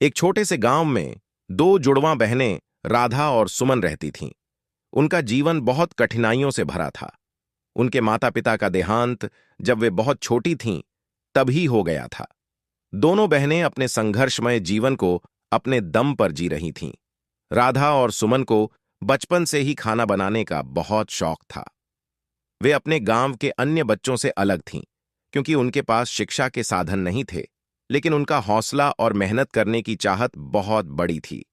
एक छोटे से गांव में दो जुड़वां बहनें राधा और सुमन रहती थीं। उनका जीवन बहुत कठिनाइयों से भरा था। उनके माता पिता का देहांत जब वे बहुत छोटी थीं तभी हो गया था। दोनों बहनें अपने संघर्षमय जीवन को अपने दम पर जी रही थीं। राधा और सुमन को बचपन से ही खाना बनाने का बहुत शौक था। वे अपने गांव के अन्य बच्चों से अलग थीं, क्योंकि उनके पास शिक्षा के साधन नहीं थे, लेकिन उनका हौसला और मेहनत करने की चाहत बहुत बड़ी थी।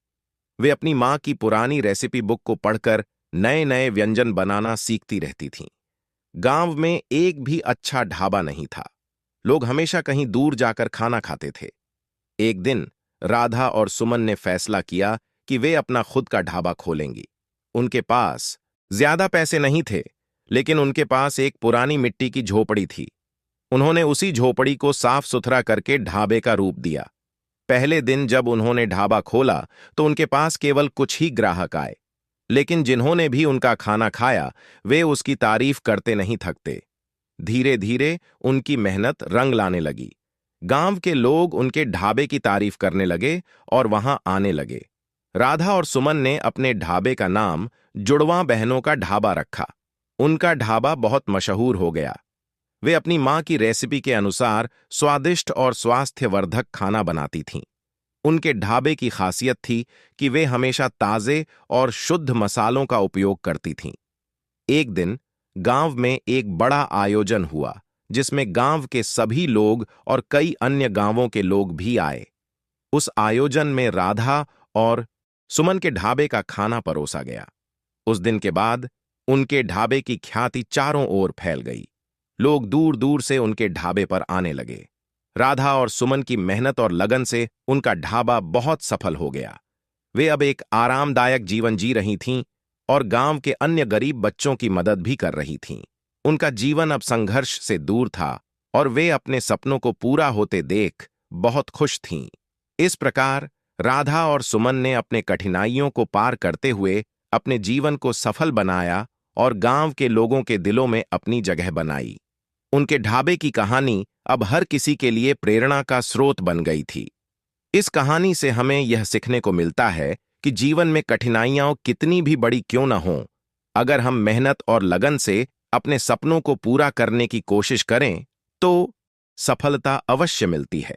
वे अपनी मां की पुरानी रेसिपी बुक को पढ़कर नए नए व्यंजन बनाना सीखती रहती थीं। गांव में एक भी अच्छा ढाबा नहीं था। लोग हमेशा कहीं दूर जाकर खाना खाते थे। एक दिन राधा और सुमन ने फैसला किया कि वे अपना खुद का ढाबा खोलेंगी। उनके पास ज्यादा पैसे नहीं थे, लेकिन उनके पास एक पुरानी मिट्टी की झोपड़ी थी। उन्होंने उसी झोपड़ी को साफ सुथरा करके ढाबे का रूप दिया। पहले दिन जब उन्होंने ढाबा खोला तो उनके पास केवल कुछ ही ग्राहक आए, लेकिन जिन्होंने भी उनका खाना खाया वे उसकी तारीफ करते नहीं थकते। धीरे धीरे उनकी मेहनत रंग लाने लगी। गांव के लोग उनके ढाबे की तारीफ करने लगे और वहां आने लगे। राधा और सुमन ने अपने ढाबे का नाम जुड़वां बहनों का ढाबा रखा। उनका ढाबा बहुत मशहूर हो गया। वे अपनी मां की रेसिपी के अनुसार स्वादिष्ट और स्वास्थ्यवर्धक खाना बनाती थीं। उनके ढाबे की खासियत थी कि वे हमेशा ताजे और शुद्ध मसालों का उपयोग करती थीं। एक दिन गांव में एक बड़ा आयोजन हुआ, जिसमें गांव के सभी लोग और कई अन्य गांवों के लोग भी आए। उस आयोजन में राधा और सुमन के ढाबे का खाना परोसा गया। उस दिन के बाद उनके ढाबे की ख्याति चारों ओर फैल गई। लोग दूर दूर से उनके ढाबे पर आने लगे। राधा और सुमन की मेहनत और लगन से उनका ढाबा बहुत सफल हो गया। वे अब एक आरामदायक जीवन जी रही थीं और गांव के अन्य गरीब बच्चों की मदद भी कर रही थीं। उनका जीवन अब संघर्ष से दूर था और वे अपने सपनों को पूरा होते देख बहुत खुश थीं। इस प्रकार राधा और सुमन ने अपने कठिनाइयों को पार करते हुए अपने जीवन को सफल बनाया और गांव के लोगों के दिलों में अपनी जगह बनाई। उनके ढाबे की कहानी अब हर किसी के लिए प्रेरणा का स्रोत बन गई थी। इस कहानी से हमें यह सीखने को मिलता है कि जीवन में कठिनाइयां कितनी भी बड़ी क्यों न हों, अगर हम मेहनत और लगन से अपने सपनों को पूरा करने की कोशिश करें तो सफलता अवश्य मिलती है।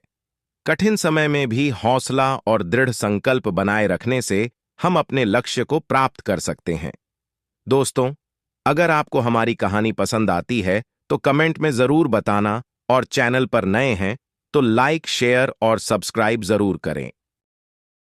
कठिन समय में भी हौसला और दृढ़ संकल्प बनाए रखने से हम अपने लक्ष्य को प्राप्त कर सकते हैं। दोस्तों, अगर आपको हमारी कहानी पसंद आती है तो कमेंट में जरूर बताना और चैनल पर नए हैं तो लाइक, शेयर और सब्सक्राइब जरूर करें।